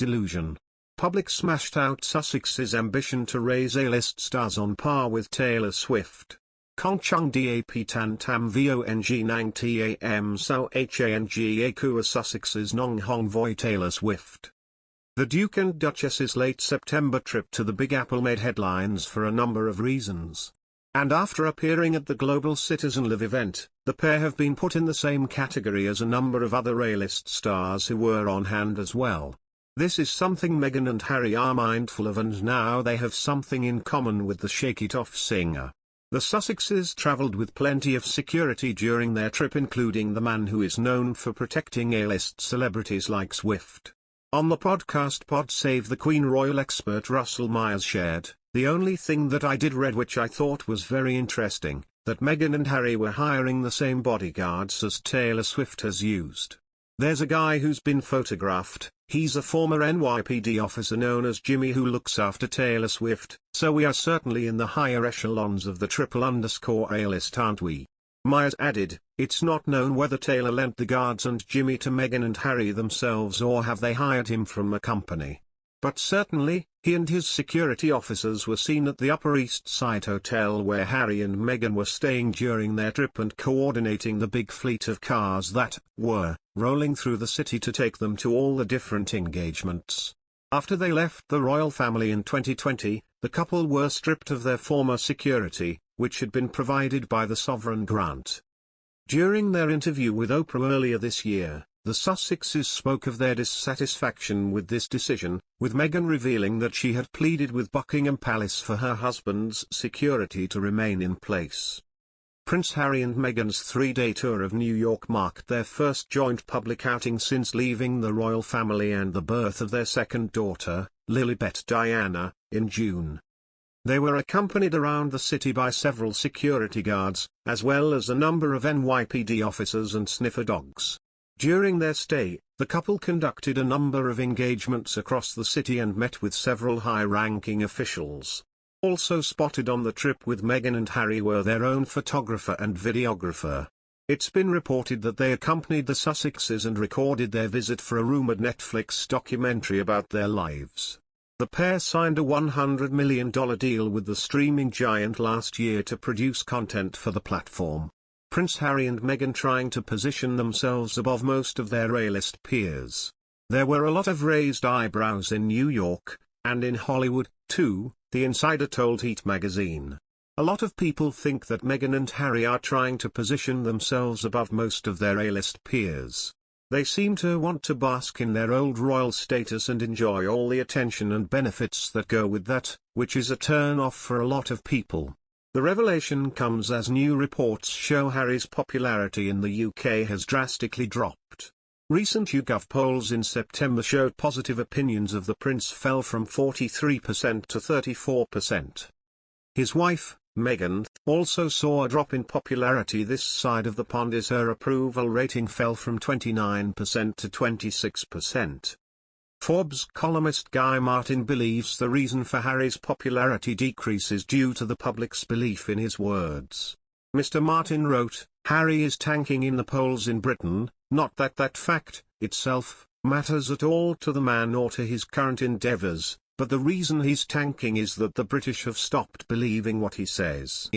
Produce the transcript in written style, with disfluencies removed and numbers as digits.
DELUSION. Public smashed out Sussexes' ambition to raise A-list stars on par with Taylor Swift. Kong Chung Dap Tan Tam Vong Nang Tam Sao Hang Akua Sussexes Nong Hong Voi Taylor Swift. The Duke and Duchess's late September trip to the Big Apple made headlines for a number of reasons. And after appearing at the Global Citizen Live event, the pair have been put in the same category as a number of other A-list stars who were on hand as well. This is something Meghan and Harry are mindful of, and now they have something in common with the Shake It Off singer. The Sussexes travelled with plenty of security during their trip, including the man who is known for protecting A-list celebrities like Swift. On the podcast Pod Save the Queen, royal expert Russell Myers shared, "The only thing that I did read which I thought was very interesting, that Meghan and Harry were hiring the same bodyguards as Taylor Swift has used. There's a guy who's been photographed, he's a former NYPD officer known as Jimmy who looks after Taylor Swift, so we are certainly in the higher echelons of the triple_A list, aren't we?" Myers added, "It's not known whether Taylor lent the guards and Jimmy to Meghan and Harry themselves or have they hired him from a company. But certainly, he and his security officers were seen at the Upper East Side hotel where Harry and Meghan were staying during their trip and coordinating the big fleet of cars that were rolling through the city to take them to all the different engagements." After they left the royal family in 2020, the couple were stripped of their former security, which had been provided by the sovereign grant. During their interview with Oprah earlier this year, the Sussexes spoke of their dissatisfaction with this decision, with Meghan revealing that she had pleaded with Buckingham Palace for her husband's security to remain in place. Prince Harry and Meghan's three-day tour of New York marked their first joint public outing since leaving the royal family and the birth of their second daughter, Lilibet Diana, in June. They were accompanied around the city by several security guards, as well as a number of NYPD officers and sniffer dogs. During their stay, the couple conducted a number of engagements across the city and met with several high-ranking officials. Also spotted on the trip with Meghan and Harry were their own photographer and videographer. It's been reported that they accompanied the Sussexes and recorded their visit for a rumoured Netflix documentary about their lives. The pair signed a $100 million deal with the streaming giant last year to produce content for the platform. Prince Harry and Meghan trying to position themselves above most of their A-list peers. There were a lot of raised eyebrows in New York, and in Hollywood, too, the insider told Heat magazine. A lot of people think that Meghan and Harry are trying to position themselves above most of their A-list peers. They seem to want to bask in their old royal status and enjoy all the attention and benefits that go with that, which is a turn-off for a lot of people. The revelation comes as new reports show Harry's popularity in the UK has drastically dropped. Recent YouGov polls in September showed positive opinions of the prince fell from 43% to 34%. His wife, Meghan, also saw a drop in popularity this side of the pond as her approval rating fell from 29% to 26%. Forbes columnist Guy Martin believes the reason for Harry's popularity decrease is due to the public's belief in his words. Mr. Martin wrote, "Harry is tanking in the polls in Britain, not that that fact, itself, matters at all to the man or to his current endeavours, but the reason he's tanking is that the British have stopped believing what he says.